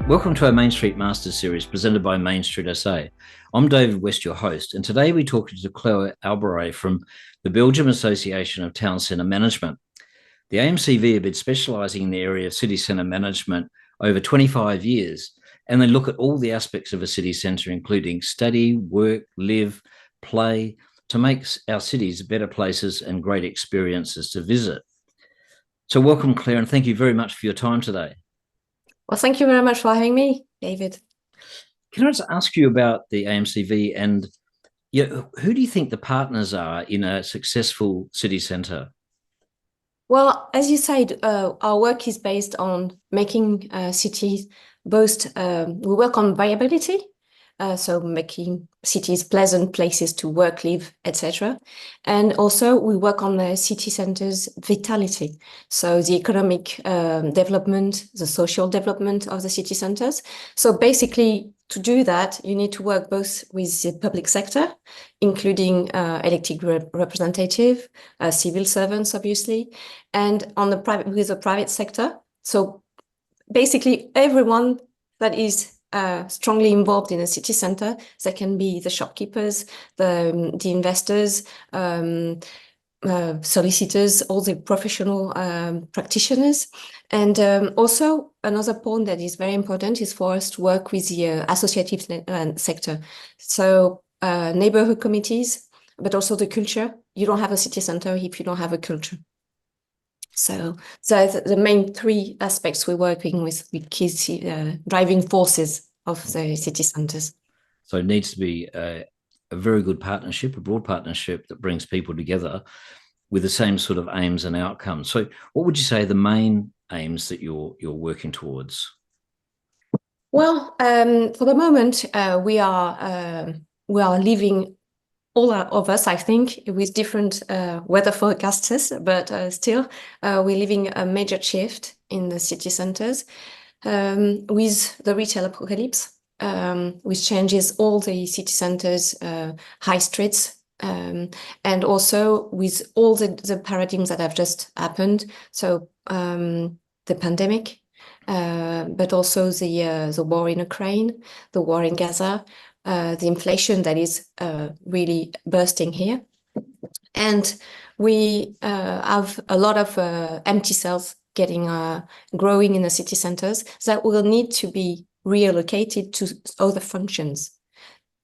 Welcome to our Mainstreet Masters series presented by Mainstreet SA. I'm David West, your host, and today we're talking to Claire Albaret from the Belgian Association of Town Centre Management. The AMCV have been specialising in the area of city centre management over 25 years, and they look at all the aspects of a city centre, including study, work, live, play, to make our cities better places and great experiences to visit. So welcome, Claire, and thank you very much for your time today. Well, thank you very much for having me, David. Can I just ask you about the AMCV and who do you think the partners are in a successful city centre? Well, as you said, our work is based on making cities both, we work on viability, so making cities pleasant places to work, live, etc. And also we work on the city centres' vitality, so the economic development, the social development of the city centres. So basically, to do that, you need to work both with the public sector, including elected representative, civil servants, obviously, and on the with the private sector. So basically, everyone that is strongly involved in a city centre. That can be the shopkeepers, the investors, solicitors, all the professional practitioners. And also another point that is very important is for us to work with the associative sector. So neighbourhood committees, but also the culture. You don't have a city centre if you don't have a culture. So the main three aspects we're working with key driving forces of the city centres. So it needs to be a very good partnership, a broad partnership that brings people together with the same sort of aims and outcomes. So what would you say are the main aims that you're working towards? Well, for the moment, we are living, all of us, I think, with different weather forecasters, but still, we're living a major shift in the city centres with the retail apocalypse, which changes all the city centres' high streets, and also with all the paradigms that have just happened. So the pandemic, but also the war in Ukraine, the war in Gaza, the inflation that is really bursting here. And we have a lot of empty cells growing in the city centres that will need to be reallocated to other functions.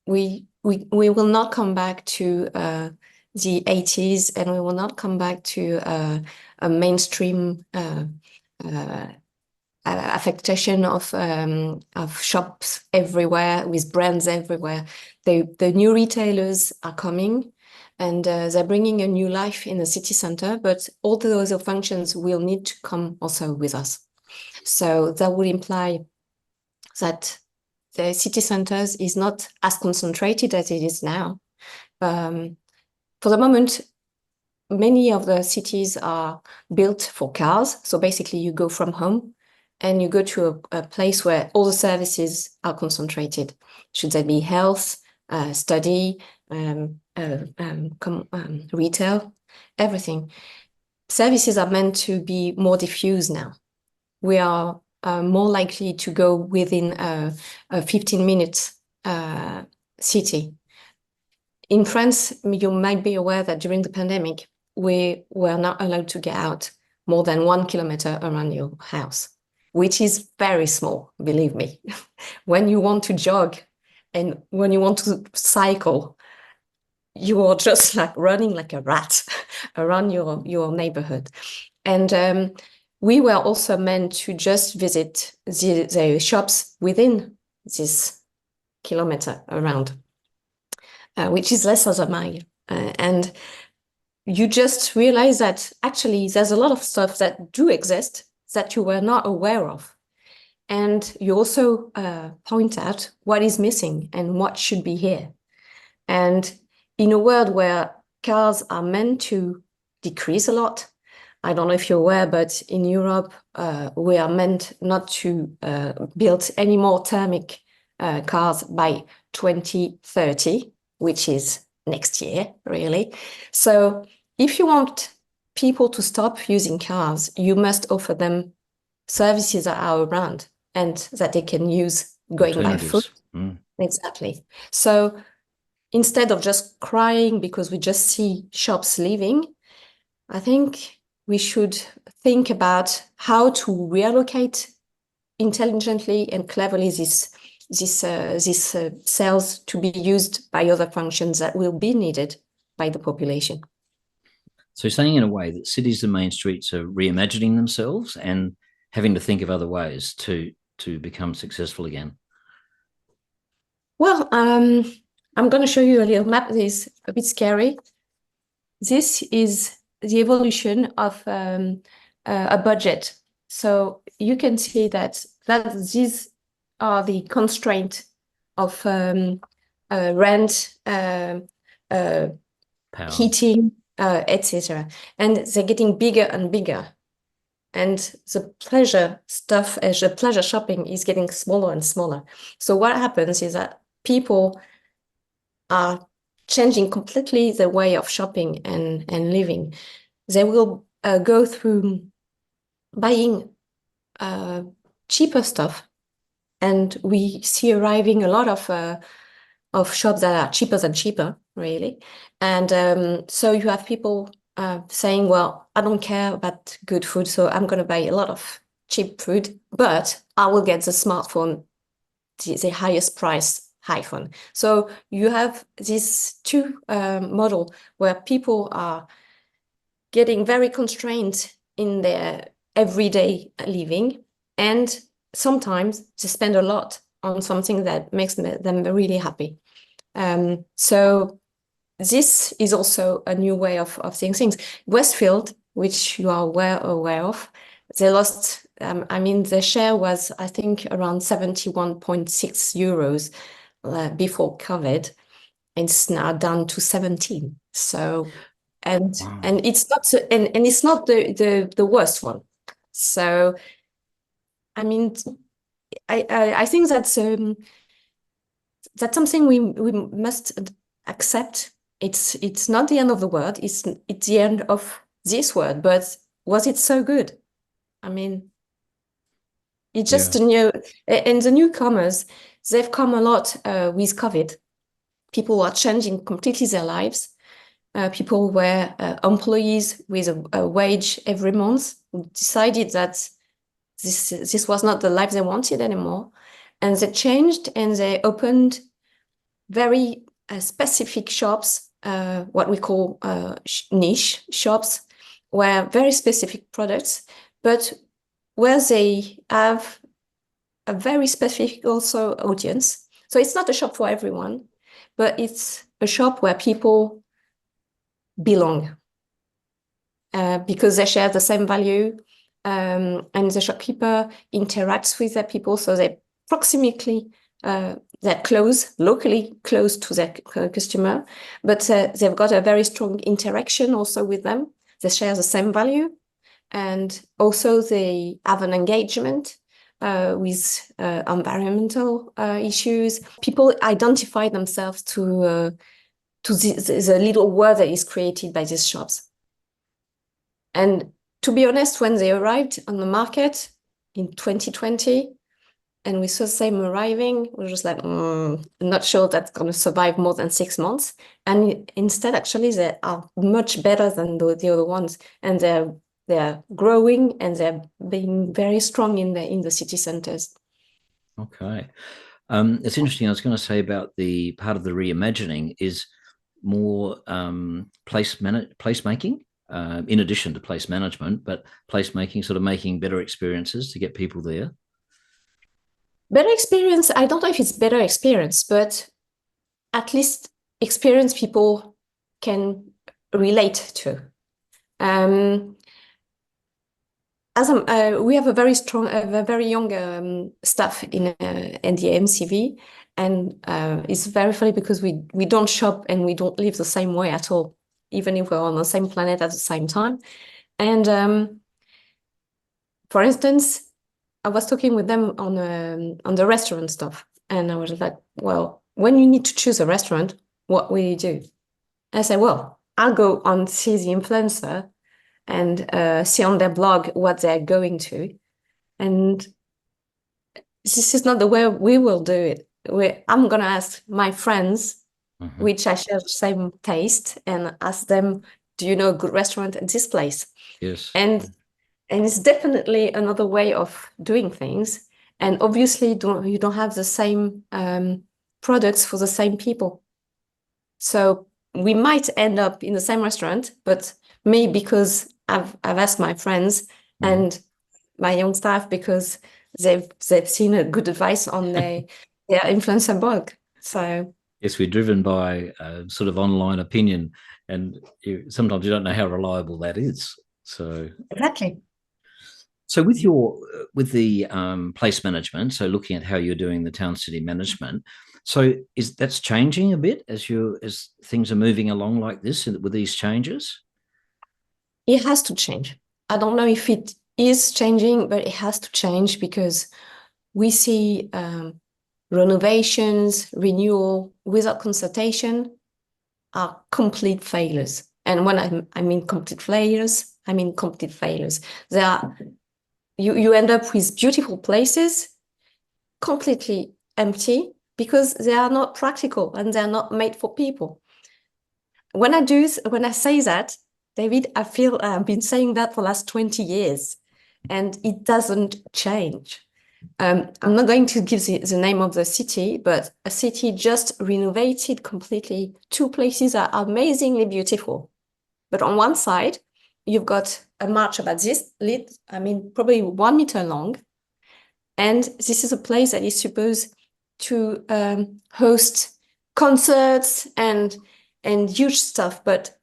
We will not come back to the 80s, and we will not come back to a mainstream affectation of shops everywhere with brands everywhere. The new retailers are coming, and they're bringing a new life in the city centre, but all those other functions will need to come also with us. So that would imply that the city centres is not as concentrated as it is now. For the moment, many of the cities are built for cars. So basically you go from home and you go to a place where all the services are concentrated. Should that be health, study, retail, everything. Services are meant to be more diffuse now. We are more likely to go within a 15-minute city. In France, you might be aware that during the pandemic, we were not allowed to get out more than 1 kilometer around your house, which is very small, believe me. When you want to jog and when you want to cycle, you are just like running like a rat around your neighborhood. And we were also meant to just visit the shops within this kilometer around, which is less than a mile. And you just realize that actually there's a lot of stuff that do exist that you were not aware of. And you also point out what is missing and what should be here. And in a world where cars are meant to decrease a lot, I don't know if you're aware, but in Europe, we are meant not to build any more thermic cars by 2030, which is next year, really. So if you want people to stop using cars, you must offer them services that are around. and that they can use going by foot. Exactly. So instead of just crying because we just see shops leaving, I think we should think about how to reallocate intelligently and cleverly these cells to be used by other functions that will be needed by the population. So saying in a way that cities and main streets are reimagining themselves and having to think of other ways to become successful again. Well, I'm going to show you a little map that is a bit scary. This is the evolution of a budget. So you can see that these are the constraints of rent, heating, etc. And they're getting bigger and bigger. And the pleasure stuff, the pleasure shopping is getting smaller and smaller. So what happens is that people are changing completely the way of shopping and living. They will go through buying cheaper stuff, and we see arriving a lot of shops that are cheaper than cheaper, really. And so you have people saying, well, I don't care about good food, so I'm going to buy a lot of cheap food, but I will get the smartphone, the highest price iPhone. So you have these two model where people are getting very constrained in their everyday living, and sometimes they spend a lot on something that makes them really happy. So this is also a new way of seeing things. Westfield, which you are aware of, they lost, the share was, I think, around 71.6 euros before COVID. It's now down to 17. So, and Wow. and it's not so, and it's not the worst one. So, I think that's something we must accept. It's not the end of the world. It's the end of this world. But was it so good? It's just new. And the newcomers, they've come a lot with COVID. People are changing completely their lives. People were employees with a wage every month who decided that this was not the life they wanted anymore. And they changed and they opened very specific shops, what we call niche shops, where very specific products, but where they have a very specific also audience. So it's not a shop for everyone, but it's a shop where people belong because they share the same value, and the shopkeeper interacts with their people, so they proximately they're locally close to their customer, but they've got a very strong interaction also with them. They share the same value, and also they have an engagement with environmental issues. People identify themselves to the little world that is created by these shops. And to be honest, when they arrived on the market in 2020, and we saw them arriving, we were just like, not sure that's going to survive more than 6 months. And instead, actually, they are much better than the other ones. And they're growing and they're being very strong in the city centers. Okay. It's interesting. I was going to say about the part of the reimagining is more placemaking, in addition to place management, but placemaking, sort of making better experiences to get people there. Better experience, I don't know if it's better experience, but at least experience people can relate to. We have a very strong, very young staff in the AMCV, and it's very funny because we don't shop and we don't live the same way at all, even if we're on the same planet at the same time. And for instance, I was talking with them on the restaurant stuff, and I was like, well, when you need to choose a restaurant, what will you do? I said, well, I'll go and see the influencer and see on their blog what they're going to. And this is not the way we will do it. I'm going to ask my friends, which I share the same taste, and ask them, do you know a good restaurant at this place? Yes. And it's definitely another way of doing things. And obviously, you don't have the same products for the same people. So we might end up in the same restaurant, but me, because I've asked my friends and my young staff, because they've seen a good advice on their influencer blog. So yes, we're driven by sort of online opinion, and sometimes you don't know how reliable that is. So exactly. So with the place management, so looking at how you're doing the town city management, so that's changing a bit as things are moving along like this with these changes? It has to change. I don't know if it is changing, but it has to change because we see renovations, renewal without consultation are complete failures. And when I mean complete failures, I mean complete failures. They are you end up with beautiful places completely empty because they are not practical and they're not made for people. When I say that, David, I feel I've been saying that for the last 20 years and it doesn't change. I'm not going to give the name of the city, but a city just renovated completely. Two places are amazingly beautiful. But on one side, you've got a march about this, probably 1 meter long. And this is a place that is supposed to host concerts and huge stuff. But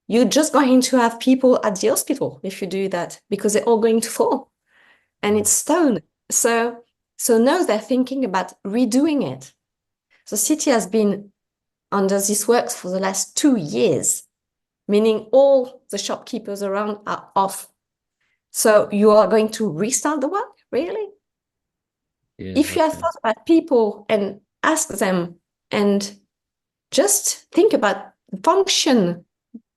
you're just going to have people at the hospital if you do that, because they're all going to fall. And it's stone. So now they're thinking about redoing it. The city has been under this works for the last 2 years, meaning all the shopkeepers around are off. So you are going to restart the work, really? Yeah, If you have thought about people and ask them and just think about the function,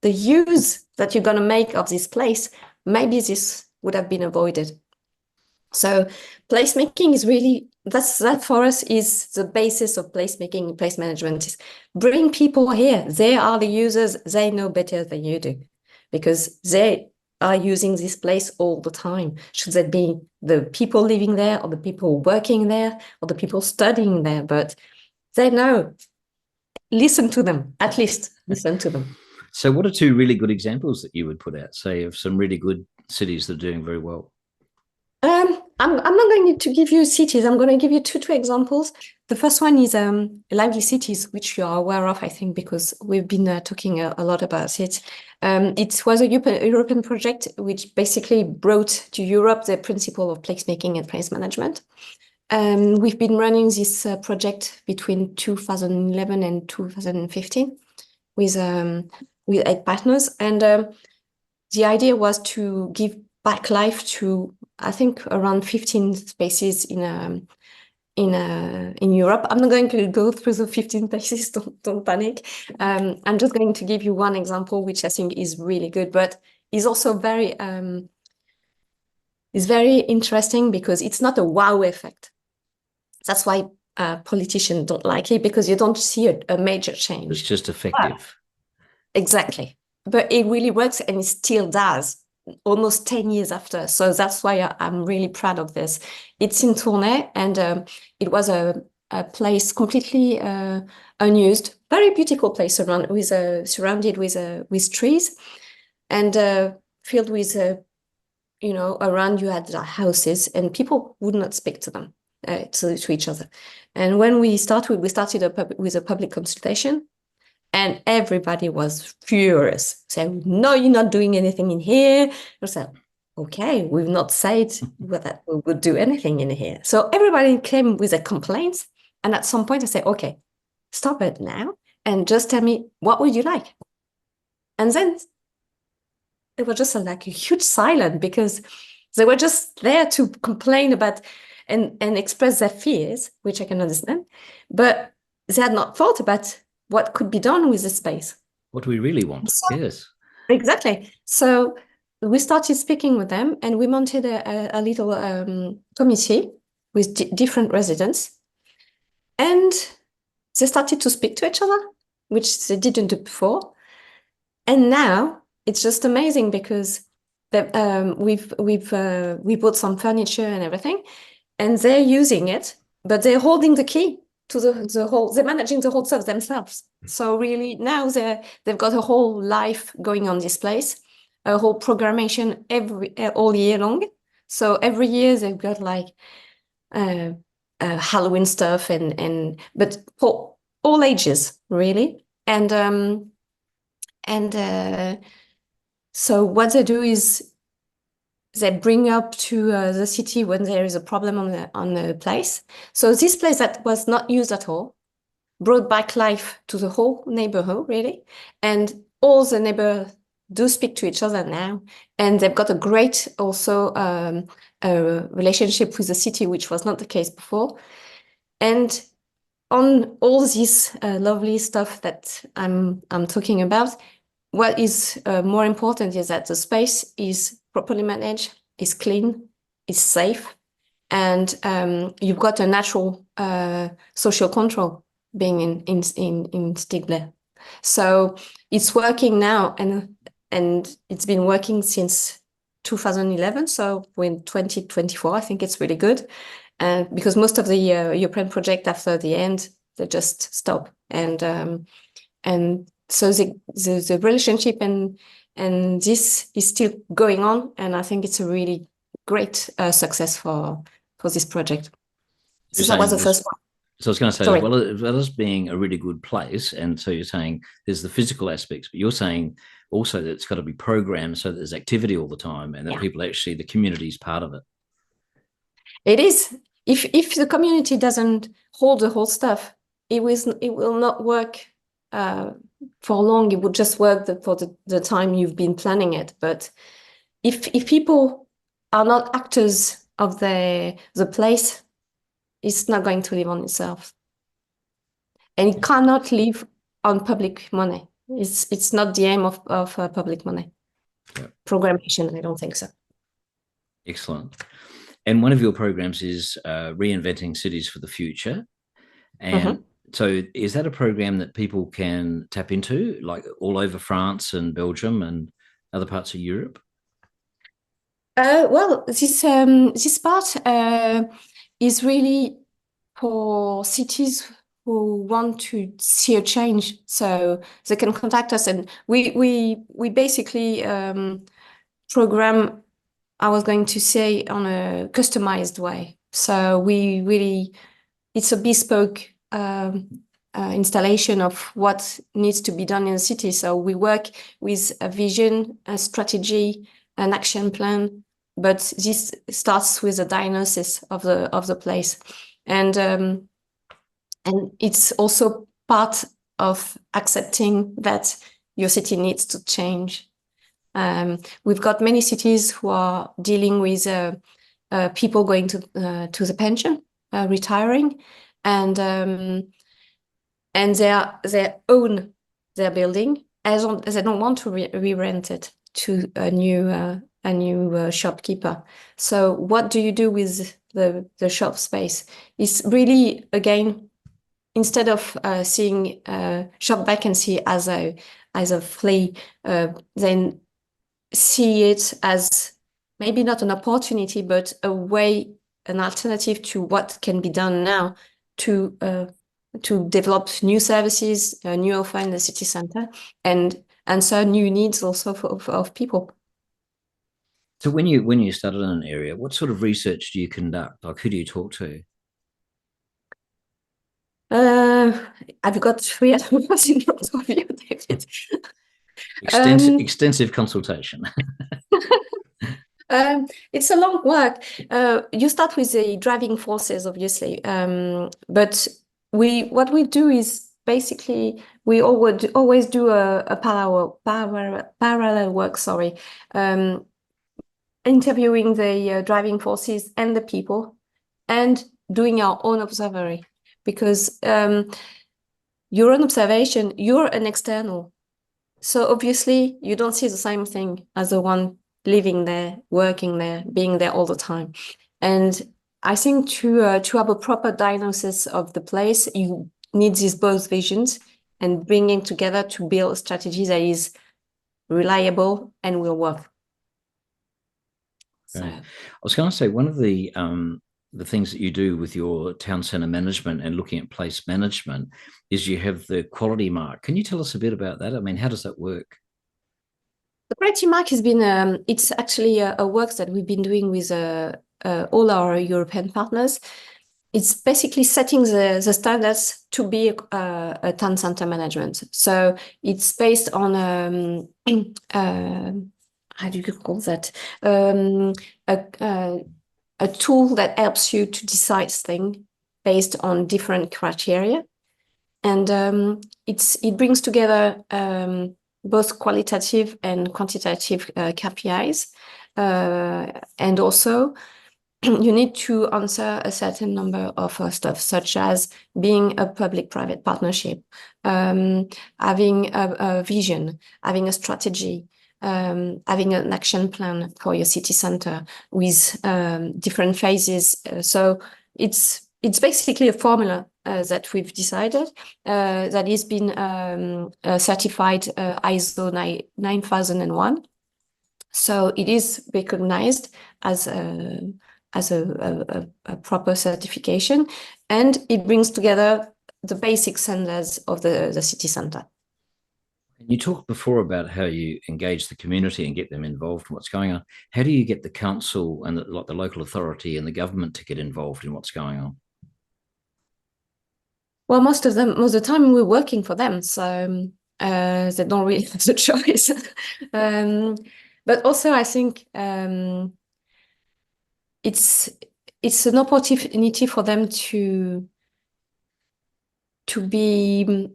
the use that you're going to make of this place, maybe this would have been avoided. So placemaking is really, that for us is the basis of placemaking, place management, is bring people here. They are the users. They know better than you do because they are using this place all the time. Should that be the people living there or the people working there or the people studying there? But they know. Listen to them, at least listen to them. So what are two really good examples that you would put out, say, of some really good cities that are doing very well? I'm not going to give you cities. I'm going to give you two examples. The first one is Lively Cities, which you are aware of, I think, because we've been talking a lot about it. It was a European project which basically brought to Europe the principle of placemaking and place management. We've been running this project between 2011 and 2015 with 8 partners. And the idea was to give back life to, I think, around 15 spaces in Europe. I'm not going to go through the 15 places, don't panic. I'm just going to give you one example, which I think is really good, but is also very interesting because it's not a wow effect. That's why politicians don't like it, because you don't see a major change. It's just effective. Exactly. But it really works, and it still does, almost 10 years after. So that's why I'm really proud of this. It's in Tournai, and it was a place completely unused, very beautiful place surrounded with trees, and filled with around you had houses, and people would not speak to them to each other. And when we started with a public consultation. And everybody was furious, saying, no, you're not doing anything in here. I said, okay, we've not said that we would do anything in here. So everybody came with a complaint. And at some point I said, okay, stop it now and just tell me, what would you like? And then it was just like a huge silence, because they were just there to complain about and express their fears, which I can understand. But they had not thought about what could be done with the space. What we really want, yes. Exactly. So we started speaking with them, and we mounted a little committee with different residents. And they started to speak to each other, which they didn't do before. And now it's just amazing because we bought some furniture and everything, and they're using it, but they're holding the key to the whole. They're managing the whole stuff themselves. So really now they've got a whole life going on this place, a whole programmation all year long. So every year they've got like Halloween stuff but for all ages really. So what they do is they bring up to the city when there is a problem on the place. So this place that was not used at all brought back life to the whole neighborhood, really. And all the neighbors do speak to each other now. And they've got a great also relationship with the city, which was not the case before. And on all this lovely stuff that I'm talking about, what is more important is that the space is properly managed, is clean, is safe, and you've got a natural social control being in Stigler. So it's working now, and it's been working since 2011. So we're in 2024. I think it's really good, because most of the European project after the end they just stop, and so the relationship and this is still going on, and I think it's a really great success for this project. So that was the first one. So I was going to say, as well as being a really good place, and so you're saying there's the physical aspects, but you're saying also that it's got to be programmed so that there's activity all the time, and that people actually, the community is part of it. It is. If the community doesn't hold the whole stuff, it will not work for long. It would just work for the time you've been planning it. But if people are not actors of the place, it's not going to live on itself. And it cannot live on public money. It's not the aim of public money. Yep. Programmation, I don't think so. Excellent. And one of your programs is Reinventing Cities for the Future. And so is that a program that people can tap into, like all over France and Belgium and other parts of Europe? Well, this part is really for cities who want to see a change. So they can contact us, and we basically program, I was going to say, on a customized way. So it's a bespoke installation of what needs to be done in the city. So we work with a vision, a strategy, an action plan, but this starts with a diagnosis of the place, and it's also part of accepting that your city needs to change. We've got many cities who are dealing with people going to the pension, retiring, and they own their building as they don't want to re-rent it to a new shopkeeper. So what do you do with the shop space? It's really, again, instead of seeing shop vacancy as a flea, then see it as maybe not an opportunity, but a way, an alternative to what can be done now to develop new services, new offer in the city center, and answer new needs also of people. So when you started in an area, what sort of research do you conduct? Like, who do you talk to? I've got 3 animals in front of you, David. Extensive consultation. It's a long work. You start with the driving forces, obviously, but what we do is basically we always do a parallel work. Sorry, interviewing the driving forces and the people, and doing our own observatory, because your own observation, you're an external, so obviously you don't see the same thing as the one living there, working there, being there all the time. And I think to have a proper diagnosis of the place, you need these both visions and bringing together to build a strategy that is reliable and will work. Okay. I was going to say one of the things that you do with your town centre management and looking at place management is you have the quality mark. Can you tell us a bit about that? I mean, how does that work? The quality mark has been, it's actually a work that we've been doing with all our European partners. It's basically setting the standards to be a town center management. So it's based on, how do you call that? A tool that helps you to decide things based on different criteria. And it brings together both qualitative and quantitative KPIs. And also, you need to answer a certain number of stuff, such as being a public-private partnership, having a vision, having a strategy, having an action plan for your city center with different phases. So it's basically a formula that we've decided that has been certified ISO 9001. So it is recognized as a proper certification, and it brings together the basic standards of the city center. You talked before about how you engage the community and get them involved in what's going on. How do you get the council and the local authority and the government to get involved in what's going on? Well, most of the time we're working for them, so they don't really have the choice. But also, I think it's an opportunity for them to be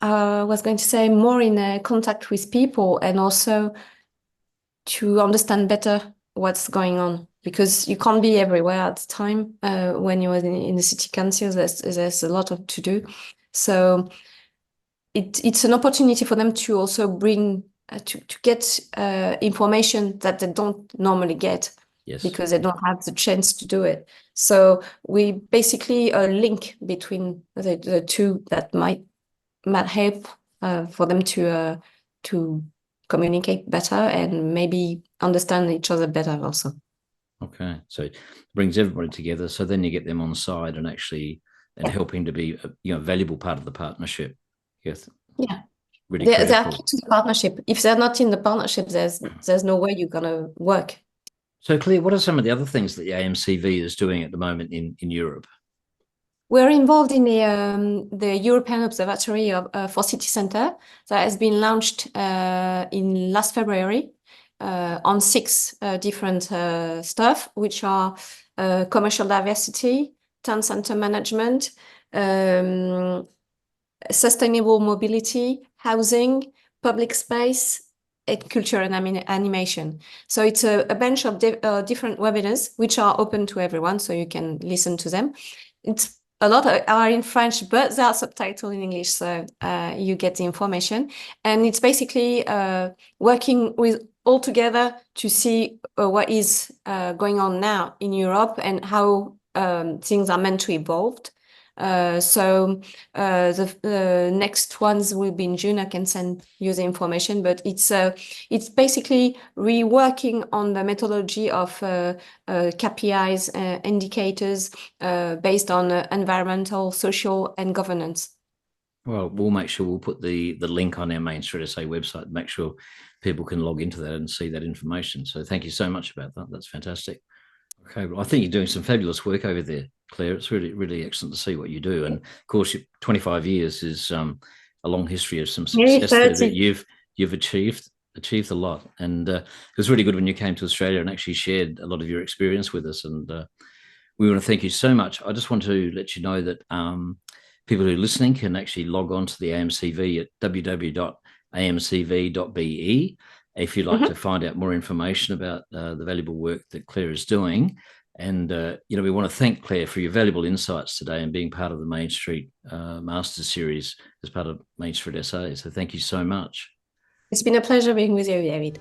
I was going to say more in contact with people, and also to understand better what's going on, because you can't be everywhere at the time. When you're in the city council, there's a lot to do. So it's an opportunity for them to also bring to get information that they don't normally get. Yes. Because they don't have the chance to do it. So we basically a link between the two that might help for them to communicate better and maybe understand each other better also. Okay, so it brings everybody together. So then you get them on side and actually helping to be a valuable part of the partnership. Yes. Yeah. Really they're key to the partnership. If they're not in the partnership, there's no way you're gonna work. So Claire, what are some of the other things that the AMCV is doing at the moment in Europe? We're involved in the European Observatory for City Centre that has been launched in last February on 6 different stuff, which are commercial diversity, town centre management, sustainable mobility, housing, public space, and culture and animation. So it's a bunch of different webinars which are open to everyone, so you can listen to them. It's a lot are in French, but they are subtitled in English, so you get the information. And it's basically working with all together to see what is going on now in Europe and how things are meant to evolve. So the next ones will be in June. I can send you the information, but it's basically reworking on the methodology of KPIs, indicators based on environmental, social, and governance. Well, we'll make sure we'll put the link on our Mainstreet SA website, make sure people can log into that and see that information. So thank you so much about that. That's fantastic. Okay, well, I think you're doing some fabulous work over there, Claire. It's really, really excellent to see what you do. And of course, 25 years is a long history of some success there that you've achieved a lot. And it was really good when you came to Australia and actually shared a lot of your experience with us. And we want to thank you so much. I just want to let you know that people who are listening can actually log on to the AMCV at www.amcv.be if you'd like to find out more information about the valuable work that Claire is doing. And, we want to thank Claire for your valuable insights today and being part of the Mainstreet Master Series as part of Mainstreet SA. So thank you so much. It's been a pleasure being with you, David.